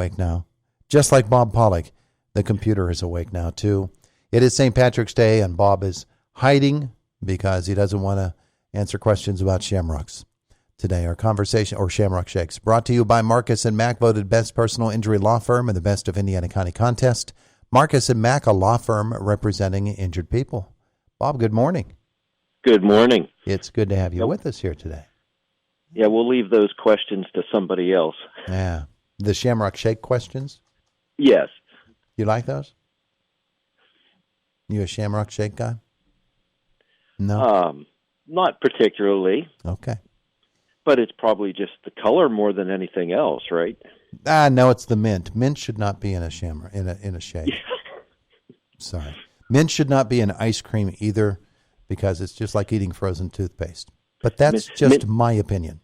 Awake now. Just like Bob Pollock, the computer is awake now, too. It is St. Patrick's Day, and Bob is hiding because he doesn't want to answer questions about shamrocks. Today, our conversation, or Shamrock Shakes, brought to you by Marcus and Mack, voted best personal injury law firm in the Best of Indiana County contest. Marcus and Mack, a law firm representing injured people. Bob, good morning. Good morning. It's good to have you with us here today. Yeah, we'll leave those questions to somebody else. Yeah. The Shamrock Shake questions? Yes. You like those? You a Shamrock Shake guy? No? Not particularly. Okay. But it's probably just the color more than anything else, right? No, it's the mint. Mint should not be in a shamrock, in a shake. Sorry. Mint should not be in ice cream either, because it's just like eating frozen toothpaste. But that's just my opinion.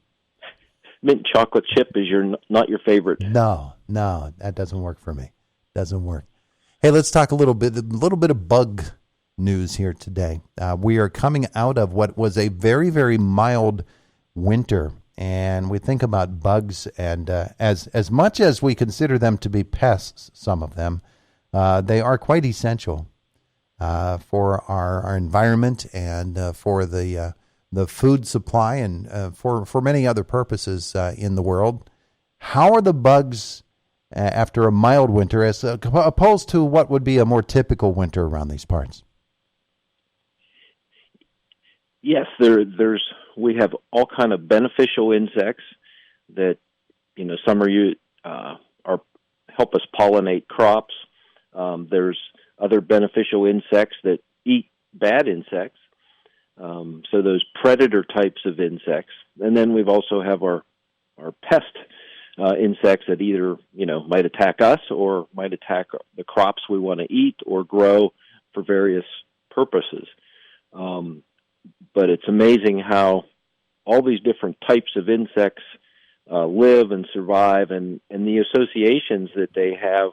Mint chocolate chip is not your favorite. No, that doesn't work for me. Doesn't work. Hey, let's talk a little bit of bug news here today. We are coming out of what was a very, very mild winter, and we think about bugs, and as much as we consider them to be pests, some of them, they are quite essential for our environment and for the food supply and for many other purposes in the world. How are the bugs after a mild winter as opposed to what would be a more typical winter around these parts? Yes, we have all kind of beneficial insects that, some are help us pollinate crops. There's other beneficial insects that eat bad insects. So those predator types of insects. And then we've also have our pest insects that either, might attack us or might attack the crops we want to eat or grow for various purposes. But it's amazing how all these different types of insects live and survive, and the associations that they have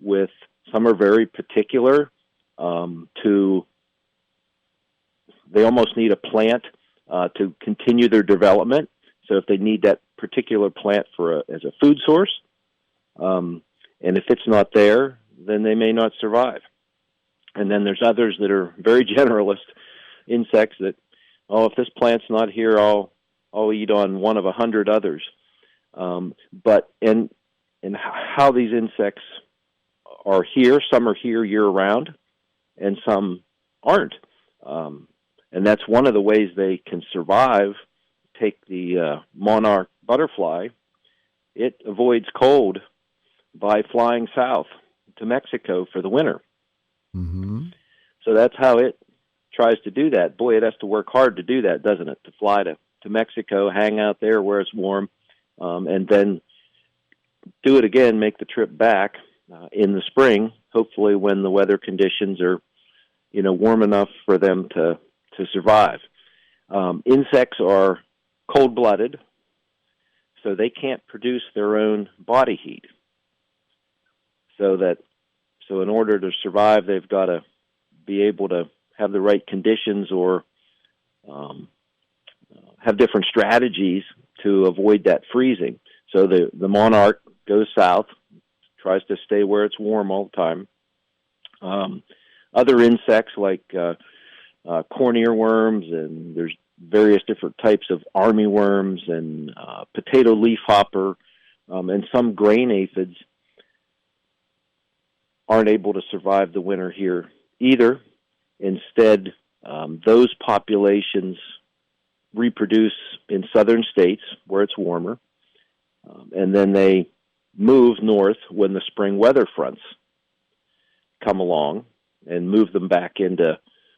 with some are very particular they almost need a plant to continue their development. So if they need that particular plant as a food source, and if it's not there, then they may not survive. And then there's others that are very generalist insects that, if this plant's not here, I'll eat on one of 100 others. But how these insects are here, some are here year-round, and some aren't. And that's one of the ways they can survive. Take the monarch butterfly. It avoids cold by flying south to Mexico for the winter. Mm-hmm. So that's how it tries to do that. Boy, it has to work hard to do that, doesn't it? To fly to Mexico, hang out there where it's warm, and then do it again, make the trip back in the spring, hopefully when the weather conditions are, warm enough for them to survive. Insects are cold-blooded, so they can't produce their own body heat. So in order to survive, they've got to be able to have the right conditions or have different strategies to avoid that freezing. So the monarch goes south, tries to stay where it's warm all the time. Other insects like corn earworms, and there's various different types of armyworms and potato leafhopper, and some grain aphids aren't able to survive the winter here either. Instead, those populations reproduce in southern states where it's warmer, and then they move north when the spring weather fronts come along and move them back into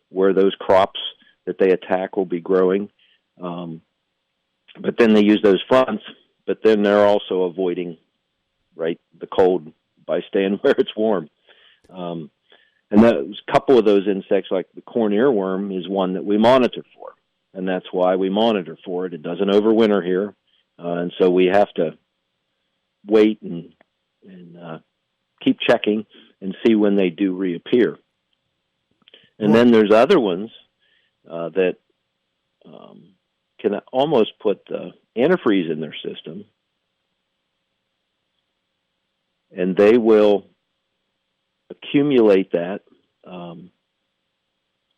where those crops that they attack will be growing. But then they use those fronts, but then they're also avoiding, the cold by staying where it's warm. And a couple of those insects, like the corn earworm, is one that we monitor for. And that's why we monitor for it. It doesn't overwinter here. And so we have to wait and keep checking and see when they do reappear. And then there's other ones that can almost put antifreeze in their system. and they will accumulate that.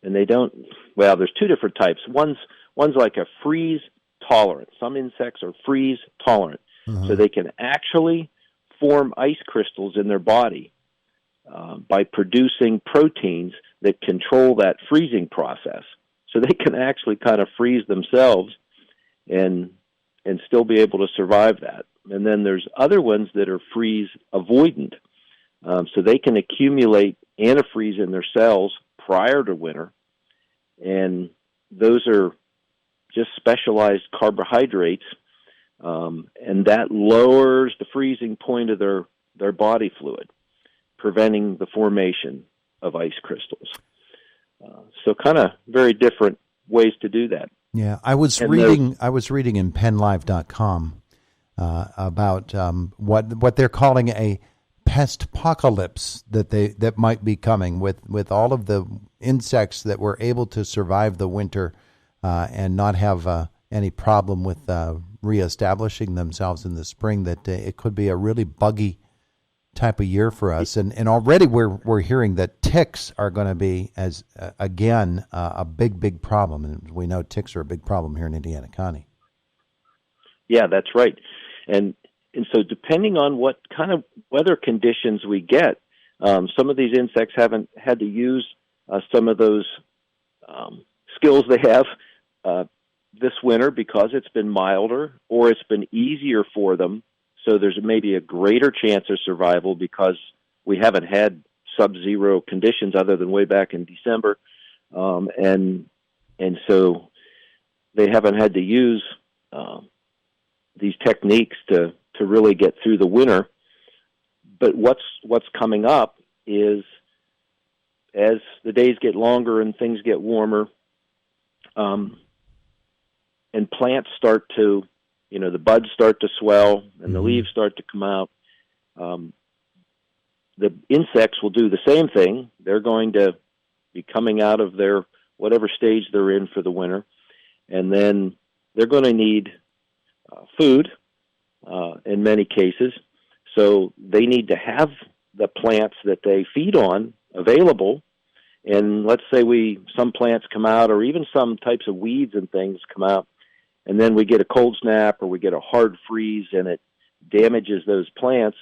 And they don't. Well, there's two different types. One's like a freeze tolerant. Some insects are freeze tolerant, so they can actually form ice crystals in their body by producing proteins that control that freezing process. So they can actually kind of freeze themselves and still be able to survive that. And then there's other ones that are freeze avoidant. So they can accumulate antifreeze in their cells prior to winter, and those are just specialized carbohydrates, and that lowers the freezing point of their body fluid, preventing the formation of ice crystals. So kind of very different ways to do that. Yeah, I was reading in PennLive.com about what they're calling a pest apocalypse that might be coming with all of the insects that were able to survive the winter and not have any problem with reestablishing themselves in the spring. That it could be a really buggy type of year for us, and already we're hearing that ticks are going to be again a big problem, and we know ticks are a big problem here in Indiana County. Yeah, that's right, and so depending on what kind of weather conditions we get, some of these insects haven't had to use some of those skills they have this winter because it's been milder, or it's been easier for them. So there's maybe a greater chance of survival because we haven't had sub-zero conditions other than way back in December, and so they haven't had to use these techniques to really get through the winter. But what's coming up is, as the days get longer and things get warmer, and plants start to, the buds start to swell and the leaves start to come out, the insects will do the same thing. They're going to be coming out of their whatever stage they're in for the winter, and then they're going to need food in many cases. So they need to have the plants that they feed on available. And let's say some plants come out, or even some types of weeds and things come out, and then we get a cold snap or we get a hard freeze and it damages those plants.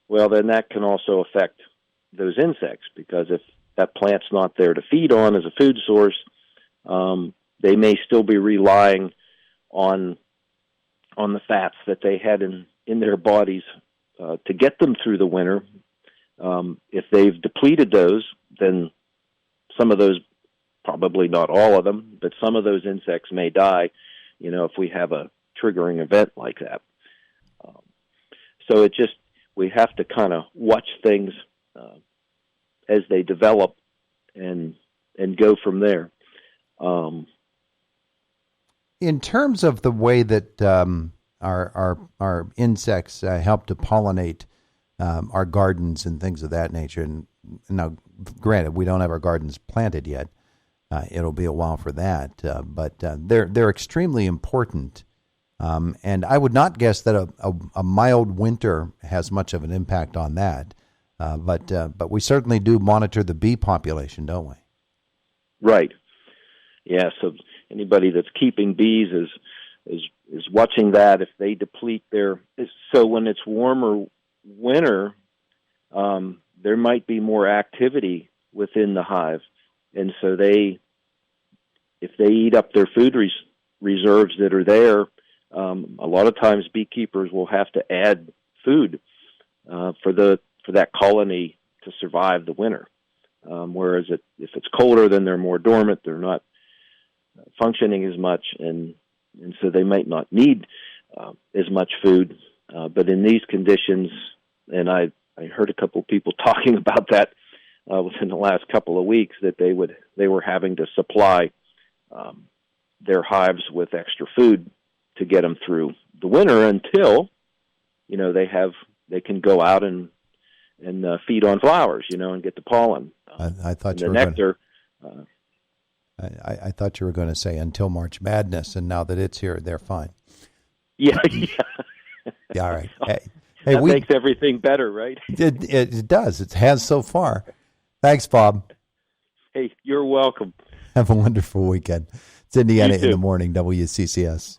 Well, then that can also affect those insects, because if that plant's not there to feed on as a food source, they may still be relying on the fats that they had in their bodies to get them through the winter. If they've depleted those, then some of those, probably not all of them, but some of those insects may die, if we have a triggering event like that. So we have to kind of watch things as they develop and go from there. In terms of the way that our insects help to pollinate our gardens and things of that nature, and now, granted, we don't have our gardens planted yet. It'll be a while for that, but they're extremely important. And I would not guess that a mild winter has much of an impact on that. But we certainly do monitor the bee population, don't we? Right. Yeah. So anybody that's keeping bees is watching that. If they deplete so when it's warmer winter, there might be more activity within the hive, and so if they eat up their food reserves that are there, a lot of times beekeepers will have to add food for that colony to survive the winter. Whereas if it's colder, then they're more dormant. They're not functioning as much, and so they might not need as much food. But in these conditions, and I heard a couple of people talking about that within the last couple of weeks, that they were having to supply their hives with extra food to get them through the winter until they can go out and feed on flowers, and get the pollen. I thought you the were nectar. I thought you were going to say until March Madness, and now that it's here, they're fine. Yeah. Yeah, all right. Hey, that makes everything better, right? it does. It has so far. Thanks, Bob. Hey, you're welcome. Have a wonderful weekend. It's Indiana You in the too. Morning, WCCS.